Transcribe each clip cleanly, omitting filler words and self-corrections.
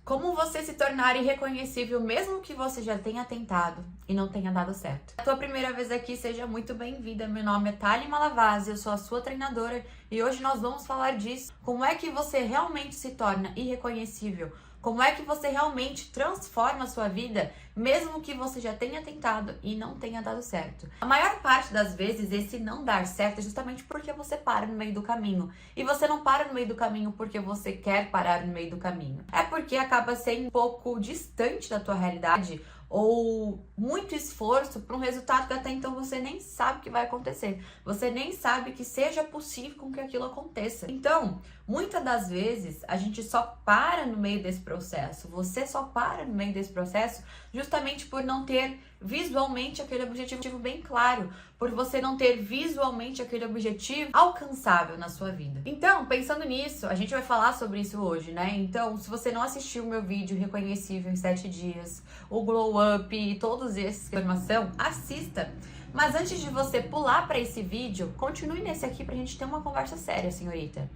Como você se tornar irreconhecível mesmo que você já tenha tentado e não tenha dado certo. A tua primeira vez aqui, seja muito bem-vinda. Meu nome é Thali Malavasi, eu sou a sua treinadora e hoje nós vamos falar disso. Como é que você realmente se torna irreconhecível? Como é que você realmente transforma a sua vida, mesmo que você já tenha tentado e não tenha dado certo? A maior parte das vezes, esse não dar certo é justamente porque você para no meio do caminho. E você não para no meio do caminho porque você quer parar no meio do caminho. É porque acaba sendo um pouco distante da tua realidade ou muito esforço para um resultado que até então você nem sabe que vai acontecer. Você nem sabe que seja possível com que aquilo aconteça. Então, muitas das vezes, a gente só para no meio desse processo. Você só para no meio desse processo justamente por não ter visualmente aquele objetivo bem claro, por você não ter visualmente aquele objetivo alcançável na sua vida. Então, pensando nisso, a gente vai falar sobre isso hoje, né? Então, se você não assistiu o meu vídeo Reconhecível em 7 dias, o Glow Up e todos esses de informação, assista. Mas antes de você pular para esse vídeo, continue nesse aqui pra gente ter uma conversa séria, senhorita.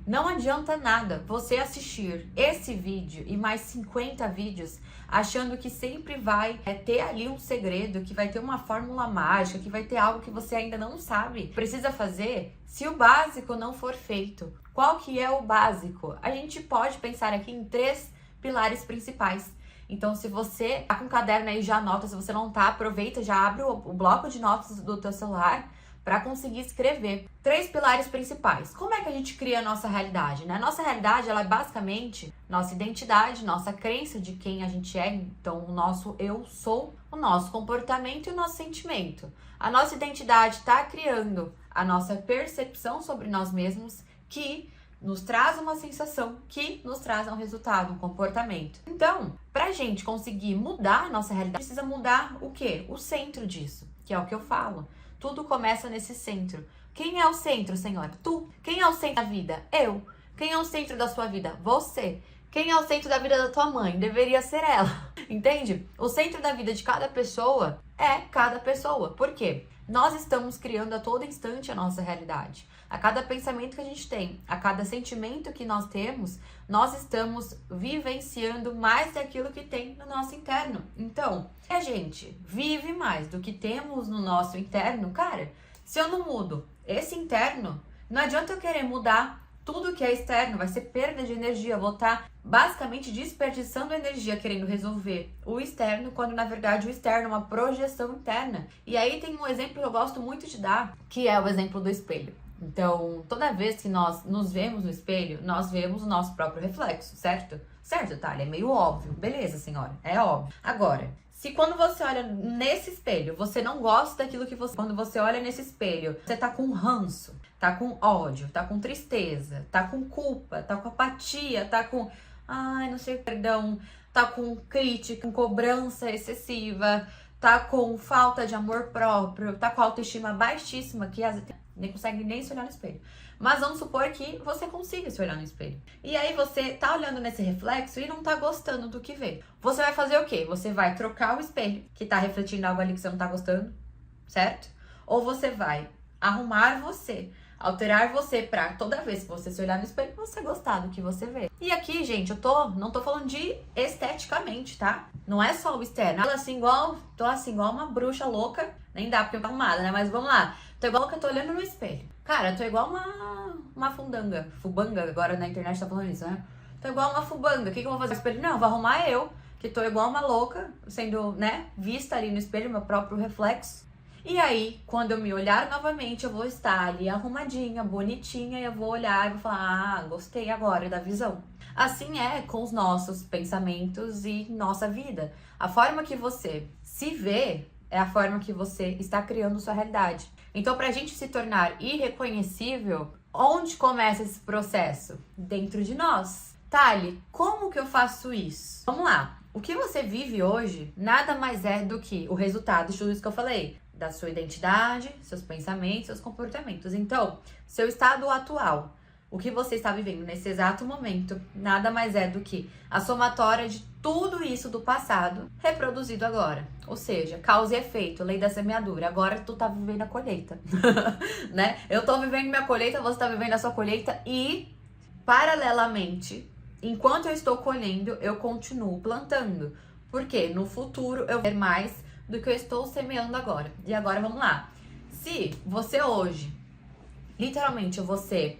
Não adianta nada você assistir esse vídeo e mais 50 vídeos achando que sempre vai ter ali um segredo, que vai ter uma fórmula mágica, que vai ter algo que você ainda não sabe. Precisa fazer se o básico não for feito. Qual que é o básico? A gente pode pensar aqui em 3 pilares principais. Então, se você tá com o caderno aí, já anota. Se você não tá, aproveita, já abre o bloco de notas do teu celular para conseguir escrever. 3 pilares principais. Como é que a gente cria a nossa realidade, né? Nossa realidade, ela é basicamente nossa identidade, nossa crença de quem a gente é. Então, o nosso eu sou, o nosso comportamento e o nosso sentimento. A nossa identidade está criando a nossa percepção sobre nós mesmos, que nos traz uma sensação, que nos traz um resultado, um comportamento. Então, pra gente conseguir mudar a nossa realidade, precisa mudar o quê? O centro disso, que é o que eu falo. Tudo começa nesse centro. Quem é o centro, senhora? Tu. Quem é o centro da vida? Eu. Quem é o centro da sua vida? Você. Quem é o centro da vida da tua mãe? Deveria ser ela. Entende? O centro da vida de cada pessoa é cada pessoa. Por quê? Nós estamos criando a todo instante a nossa realidade. A cada pensamento que a gente tem, a cada sentimento que nós temos, nós estamos vivenciando mais daquilo que tem no nosso interno. Então, se a gente vive mais do que temos no nosso interno, cara, se eu não mudo esse interno, não adianta eu querer mudar tudo que é externo, vai ser perda de energia. Eu vou estar basicamente desperdiçando energia querendo resolver o externo, quando na verdade o externo é uma projeção interna. E aí tem um exemplo que eu gosto muito de dar, que é o exemplo do espelho. Então, toda vez que nós nos vemos no espelho, nós vemos o nosso próprio reflexo, certo? Certo, Thalia? É meio óbvio. Beleza, senhora, é óbvio. Agora, se quando você olha nesse espelho, você não gosta daquilo que você... Quando você olha nesse espelho, você tá com ranço, tá com ódio, tá com tristeza, tá com culpa, tá com apatia, tá com... Ai, não sei, perdão, tá com crítica, com cobrança excessiva, tá com falta de amor próprio, tá com autoestima baixíssima, que às vezes nem consegue nem se olhar no espelho. Mas vamos supor que você consiga se olhar no espelho. E aí você tá olhando nesse reflexo e não tá gostando do que vê. Você vai fazer o quê? Você vai trocar o espelho, que tá refletindo algo ali que você não tá gostando, certo? Ou você vai arrumar você, alterar você pra toda vez que você se olhar no espelho, você gostar do que você vê. E aqui, gente, não tô falando de esteticamente, tá? Não é só o externo. Tô assim igual uma bruxa louca. Nem dá porque eu tô arrumada, né? Mas vamos lá. Tô igual que eu tô olhando no espelho. Cara, tô igual uma fundanga. Fubanga, agora na internet tá falando isso, né? Tô igual uma fubanga. O que eu vou fazer no espelho? Não, vou arrumar eu, que tô igual uma louca, sendo, né, vista ali no espelho, meu próprio reflexo. E aí, quando eu me olhar novamente, eu vou estar ali arrumadinha, bonitinha, e eu vou olhar e vou falar, ah, gostei agora da visão. Assim é com os nossos pensamentos e nossa vida. A forma que você se vê é a forma que você está criando sua realidade. Então, pra gente se tornar irreconhecível, onde começa esse processo? Dentro de nós. Thali, como que eu faço isso? Vamos lá. O que você vive hoje nada mais é do que o resultado de tudo isso que eu falei. Da sua identidade, seus pensamentos, seus comportamentos. Então, seu estado atual, o que você está vivendo nesse exato momento, nada mais é do que a somatória de tudo isso do passado reproduzido agora. Ou seja, causa e efeito, lei da semeadura. Agora tu tá vivendo a colheita, né? Eu tô vivendo minha colheita, você tá vivendo a sua colheita e, paralelamente, enquanto eu estou colhendo, eu continuo plantando. Porque no futuro eu vou ter mais do que eu estou semeando agora. E agora vamos lá. Se você hoje, literalmente, você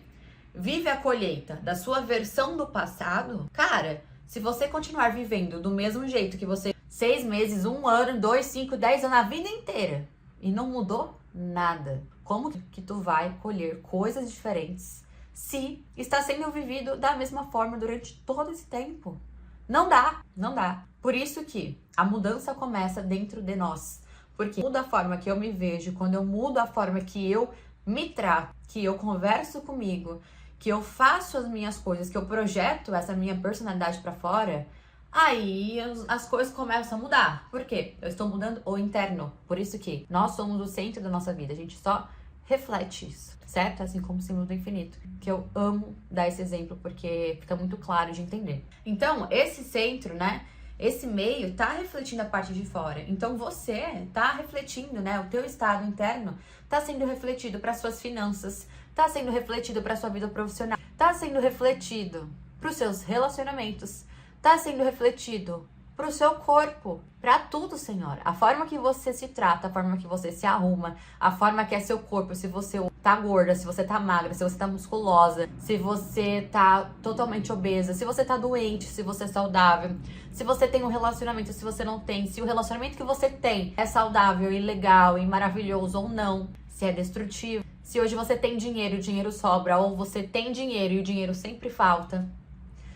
vive a colheita da sua versão do passado, cara, se você continuar vivendo do mesmo jeito que você 6 meses, 1 ano, 2, 5, 10 anos, a vida inteira, e não mudou nada, como que tu vai colher coisas diferentes se está sendo vivido da mesma forma durante todo esse tempo? Não dá, não dá. Por isso que a mudança começa dentro de nós. Porque muda a forma que eu me vejo, quando eu mudo a forma que eu me trato, que eu converso comigo, que eu faço as minhas coisas, que eu projeto essa minha personalidade pra fora, aí as coisas começam a mudar. Por quê? Eu estou mudando o interno. Por isso que nós somos o centro da nossa vida. A gente só reflete isso, certo? Assim como o símbolo do infinito. Que eu amo dar esse exemplo porque fica muito claro de entender. Então, esse centro, né? Esse meio tá refletindo a parte de fora. Então você tá refletindo, né? O teu estado interno tá sendo refletido para suas finanças, tá sendo refletido para sua vida profissional, tá sendo refletido para os seus relacionamentos, tá sendo refletido para o seu corpo, para tudo, Senhor. A forma que você se trata, a forma que você se arruma, a forma que é seu corpo, se você tá gorda, se você tá magra, se você tá musculosa, se você tá totalmente obesa, se você tá doente, se você é saudável, se você tem um relacionamento, se você não tem, se o relacionamento que você tem é saudável e legal e maravilhoso ou não, se é destrutivo, se hoje você tem dinheiro e o dinheiro sobra, ou você tem dinheiro e o dinheiro sempre falta,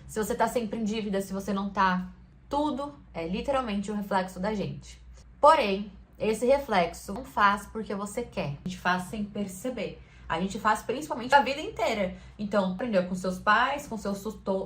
se você tá sempre em dívida, se você não tá. Tudo é literalmente um reflexo da gente. Porém, esse reflexo não faz porque você quer. A gente faz sem perceber. A gente faz principalmente a vida inteira. Então, aprendeu com seus pais, com seus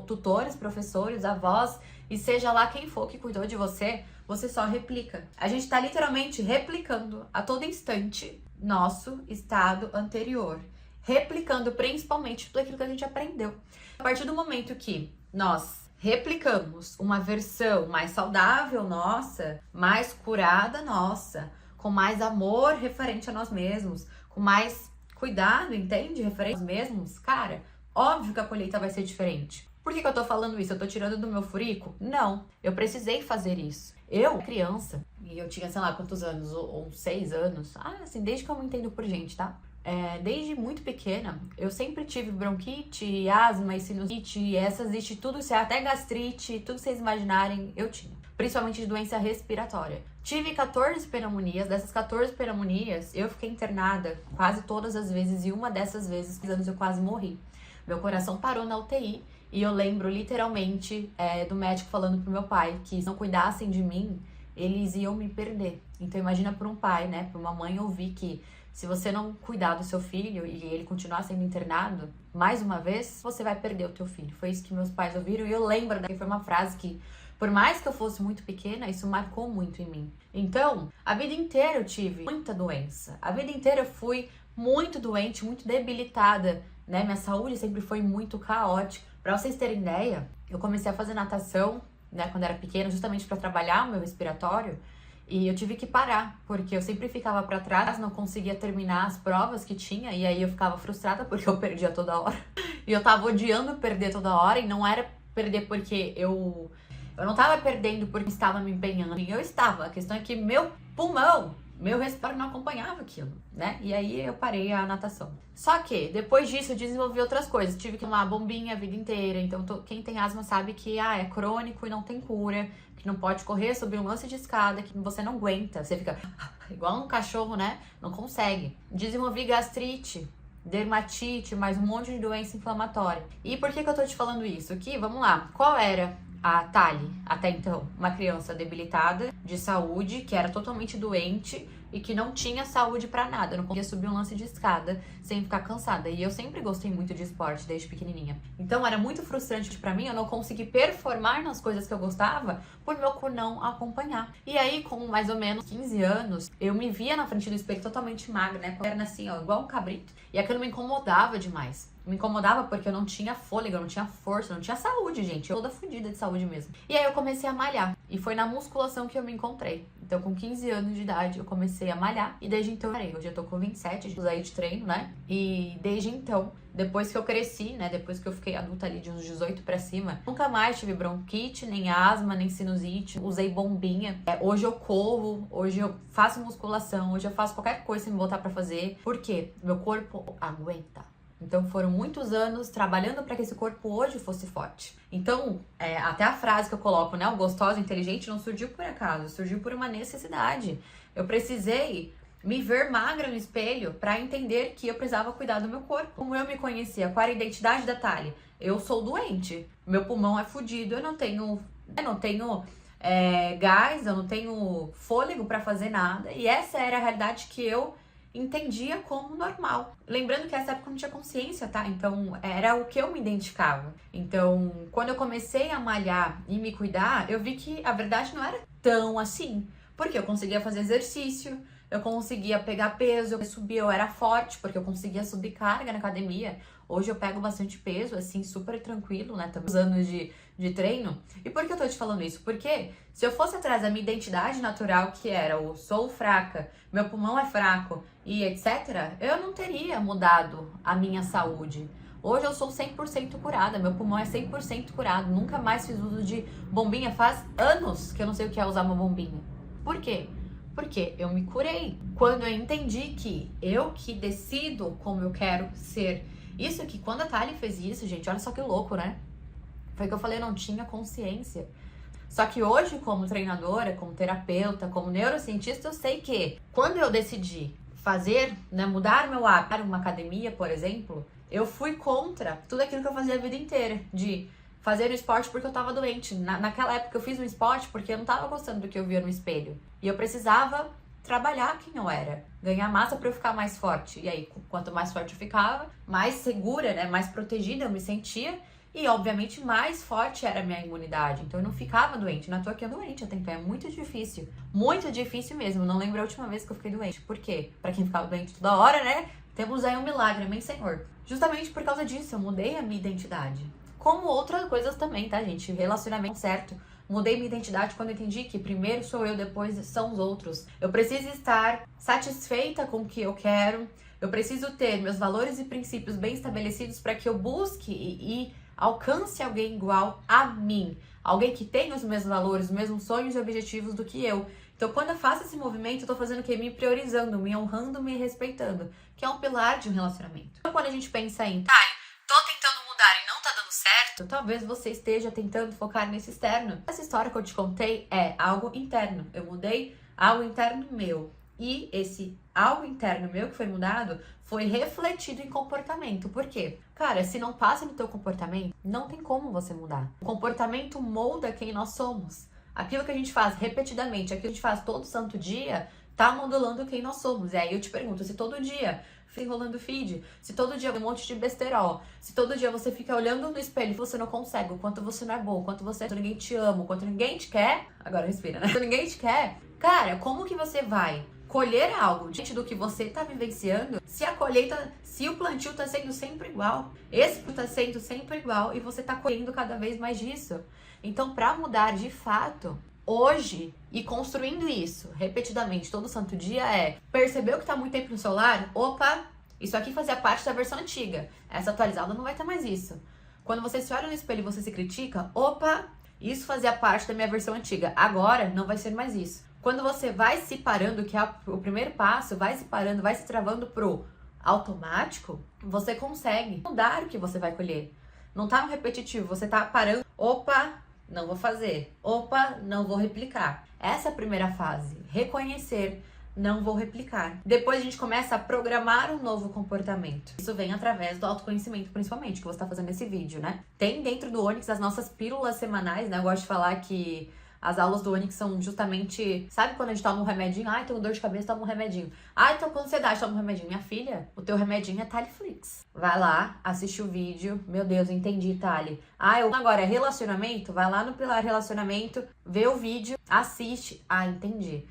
tutores, professores, avós, e seja lá quem for que cuidou de você, você só replica. A gente tá literalmente replicando a todo instante nosso estado anterior. Replicando principalmente tudo aquilo que a gente aprendeu. A partir do momento que nós replicamos uma versão mais saudável nossa, mais curada nossa, com mais amor referente a nós mesmos, com mais cuidado, entende? Referente a nós mesmos, cara, óbvio que a colheita vai ser diferente. Por que eu tô falando isso? Eu tô tirando do meu furico? Não, eu precisei fazer isso. Eu, criança, e eu tinha, sei lá, quantos anos, ou 6 anos, assim, desde que eu me entendo por gente, tá? Desde muito pequena, eu sempre tive bronquite, asma e sinusite, essas, tudo, até gastrite, tudo que vocês imaginarem, eu tinha. Principalmente de doença respiratória. Tive 14 pneumonias, dessas 14 pneumonias, eu fiquei internada quase todas as vezes, e uma dessas vezes, anos eu quase morri. Meu coração parou na UTI, e eu lembro literalmente do médico falando pro meu pai que se não cuidassem de mim, eles iam me perder. Então imagina para um pai, né, para uma mãe ouvir que se você não cuidar do seu filho e ele continuar sendo internado, mais uma vez, você vai perder o teu filho. Foi isso que meus pais ouviram e eu lembro que foi uma frase que, por mais que eu fosse muito pequena, isso marcou muito em mim. Então, a vida inteira eu tive muita doença. A vida inteira eu fui muito doente, muito debilitada, né? Minha saúde sempre foi muito caótica. Pra vocês terem ideia, eu comecei a fazer natação, né, quando era pequena, justamente para trabalhar o meu respiratório. E eu tive que parar, porque eu sempre ficava pra trás, não conseguia terminar as provas que tinha, e aí eu ficava frustrada porque eu perdia toda hora. E eu tava odiando perder toda hora, e não era perder porque eu não tava perdendo porque estava me empenhando. Eu estava, a questão é que meu pulmão, meu respiratório não acompanhava aquilo, né? E aí eu parei a natação. Só que, depois disso, eu desenvolvi outras coisas. Tive que tomar bombinha a vida inteira. Então, quem tem asma sabe que é crônico e não tem cura. Que não pode correr sobre um lance de escada, que você não aguenta. Você fica igual um cachorro, né? Não consegue. Desenvolvi gastrite, dermatite, mais um monte de doença inflamatória. E por que eu tô te falando isso? Aqui, vamos lá. Qual era a Thali, até então? Uma criança debilitada, de saúde, que era totalmente doente e que não tinha saúde pra nada. Eu não conseguia subir um lance de escada sem ficar cansada. E eu sempre gostei muito de esporte, desde pequenininha. Então era muito frustrante pra mim eu não conseguir performar nas coisas que eu gostava por meu corpo não acompanhar. E aí, com mais ou menos 15 anos, eu me via na frente do espelho totalmente magra, né? Com a perna assim, ó, igual um cabrito. E aquilo me incomodava demais. Me incomodava porque eu não tinha fôlego, eu não tinha força, eu não tinha saúde, gente. Eu toda fodida de saúde mesmo. E aí eu comecei a malhar. E foi na musculação que eu me encontrei. Então, com 15 anos de idade, eu comecei a malhar. E desde então, hoje eu tô com 27 anos aí de treino, né? E desde então, depois que eu cresci, né? Depois que eu fiquei adulta ali de uns 18 pra cima, nunca mais tive bronquite, nem asma, nem sinusite. Usei bombinha. Hoje eu corro, hoje eu faço musculação, hoje eu faço qualquer coisa se me botar pra fazer. Por quê? Meu corpo aguenta. Então foram muitos anos trabalhando para que esse corpo hoje fosse forte. Então, até a frase que eu coloco, né? O gostoso, inteligente não surgiu por acaso, surgiu por uma necessidade. Eu precisei me ver magra no espelho para entender que eu precisava cuidar do meu corpo. Como eu me conhecia, qual era a identidade da Thali? Eu sou doente, meu pulmão é fodido, eu não tenho gás, eu não tenho fôlego para fazer nada. E essa era a realidade que eu entendia como normal. Lembrando que nessa época eu não tinha consciência, tá? Então, era o que eu me identificava. Então, quando eu comecei a malhar e me cuidar, eu vi que a verdade não era tão assim. Porque eu conseguia fazer exercício, eu conseguia pegar peso, eu subia, eu era forte, porque eu conseguia subir carga na academia. Hoje eu pego bastante peso, assim, super tranquilo, né? Estamos anos de treino. E por que eu tô te falando isso? Porque se eu fosse atrás da minha identidade natural, que era o sou fraca, meu pulmão é fraco e etc., eu não teria mudado a minha saúde. Hoje eu sou 100% curada, meu pulmão é 100% curado. Nunca mais fiz uso de bombinha. Faz anos que eu não sei o que é usar uma bombinha. Por quê? Porque eu me curei. Quando eu entendi que eu que decido como eu quero ser. Isso que quando a Thali fez isso, gente, olha só que louco, né? Foi que eu falei, eu não tinha consciência. Só que hoje, como treinadora, como terapeuta, como neurocientista, eu sei que quando eu decidi fazer, né, mudar meu hábito para uma academia, por exemplo, eu fui contra tudo aquilo que eu fazia a vida inteira, de fazer o esporte porque eu tava doente. Naquela época eu fiz o esporte porque eu não tava gostando do que eu via no espelho. E eu precisava trabalhar quem eu era, ganhar massa para eu ficar mais forte. E aí, quanto mais forte eu ficava, mais segura, né, mais protegida eu me sentia. E, obviamente, mais forte era a minha imunidade. Então, eu não ficava doente. Não é à toa que eu doente até então. É muito difícil. Muito difícil mesmo. Não lembro a última vez que eu fiquei doente. Por quê? Pra quem ficava doente toda hora, né? Temos aí um milagre, amém, Senhor? Justamente por causa disso, eu mudei a minha identidade. Como outras coisas também, tá, gente? Relacionamento certo. Mudei minha identidade quando eu entendi que primeiro sou eu, depois são os outros. Eu preciso estar satisfeita com o que eu quero. Eu preciso ter meus valores e princípios bem estabelecidos para que eu busque e alcance alguém igual a mim. Alguém que tenha os mesmos valores, os mesmos sonhos e objetivos do que eu. Então, quando eu faço esse movimento, eu tô fazendo o quê? Me priorizando, me honrando, me respeitando. Que é um pilar de um relacionamento. Então, quando a gente pensa em tô tentando mudar e não tá dando certo, talvez você esteja tentando focar nesse externo. Essa história que eu te contei é algo interno. Eu mudei algo interno meu. E esse algo interno meu que foi mudado foi refletido em comportamento. Por quê? Cara, se não passa no teu comportamento, não tem como você mudar. O comportamento molda quem nós somos. Aquilo que a gente faz repetidamente, aquilo que a gente faz todo santo dia, tá modulando quem nós somos. E aí eu te pergunto, se todo dia fica enrolando feed, se todo dia um monte de besterol, se todo dia você fica olhando no espelho e você não consegue, o quanto você não é bom, o quanto ninguém te ama, o quanto ninguém te quer, agora respira, né? Quanto ninguém te quer, cara, como que você vai colher algo diante do que você tá vivenciando se a colheita, se o plantio tá sendo sempre igual, esse tá sendo sempre igual e você tá colhendo cada vez mais disso? Então, para mudar de fato, hoje, e construindo isso repetidamente todo santo dia, percebeu que tá muito tempo no celular? Opa, isso aqui fazia parte da versão antiga. Essa atualizada não vai ter mais isso. Quando você se olha no espelho e você se critica, opa, isso fazia parte da minha versão antiga. Agora não vai ser mais isso. Quando você vai se parando, que é o primeiro passo, vai se parando, vai se travando pro automático, você consegue mudar o que você vai colher. Não tá no repetitivo, você tá parando, opa, não vou fazer. Opa, não vou replicar. Essa é a primeira fase. Reconhecer, não vou replicar. Depois a gente começa a programar um novo comportamento. Isso vem através do autoconhecimento, principalmente, que você está fazendo nesse vídeo, né? Tem dentro do Onyx as nossas pílulas semanais, né? Eu gosto de falar que as aulas do Onyx são justamente... Sabe quando a gente toma um remedinho? Ai, tô com dor de cabeça, toma um remedinho. Ai, tô com ansiedade, toma um remedinho. Minha filha, o teu remedinho é Thaliflix. Vai lá, assiste o vídeo. Meu Deus, entendi, Thali. Agora é relacionamento? Vai lá no pilar relacionamento, vê o vídeo, assiste. Entendi.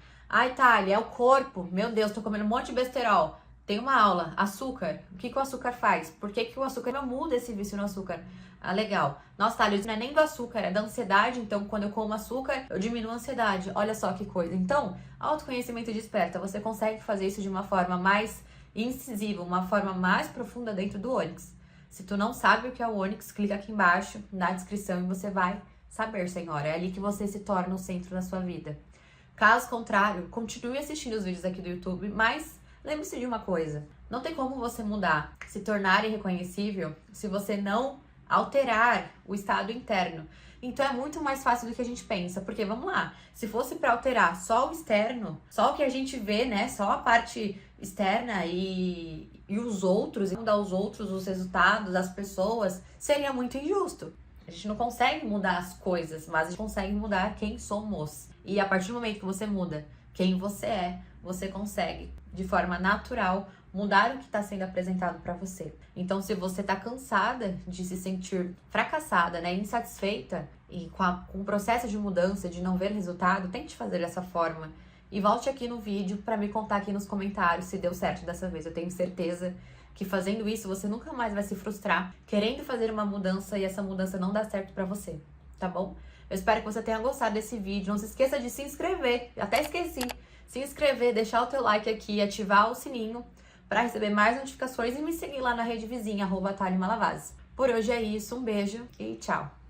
Thali, é o corpo. Meu Deus, tô comendo um monte de besterol. Tem uma aula, açúcar. O que o açúcar faz? Por que o açúcar não muda esse vício no açúcar? Ah, legal. Nossa, Thalia, isso não é nem do açúcar, é da ansiedade. Então, quando eu como açúcar, eu diminuo a ansiedade. Olha só que coisa. Então, autoconhecimento desperta. Você consegue fazer isso de uma forma mais incisiva, uma forma mais profunda dentro do Onyx. Se tu não sabe o que é o Onyx, clica aqui embaixo na descrição e você vai saber, senhora. É ali que você se torna o centro da sua vida. Caso contrário, continue assistindo os vídeos aqui do YouTube, mas lembre-se de uma coisa. Não tem como você mudar, se tornar irreconhecível, se você não alterar o estado interno. Então é muito mais fácil do que a gente pensa, porque vamos lá, se fosse para alterar só o externo, só o que a gente vê, né, só a parte externa e os outros, e mudar os outros, os resultados, as pessoas, seria muito injusto. A gente não consegue mudar as coisas, mas a gente consegue mudar quem somos. E a partir do momento que você muda quem você é, você consegue, de forma natural, mudar o que está sendo apresentado para você. Então, se você está cansada de se sentir fracassada, né, insatisfeita e com o processo de mudança, de não ver resultado, tente fazer dessa forma. E volte aqui no vídeo para me contar aqui nos comentários se deu certo dessa vez. Eu tenho certeza que fazendo isso você nunca mais vai se frustrar querendo fazer uma mudança e essa mudança não dá certo para você, tá bom? Eu espero que você tenha gostado desse vídeo. Não se esqueça de se inscrever. Eu até esqueci. Se inscrever, deixar o teu like aqui, ativar o sininho para receber mais notificações e me seguir lá na rede vizinha, @ThaliaMalavase. Por hoje é isso, um beijo e tchau!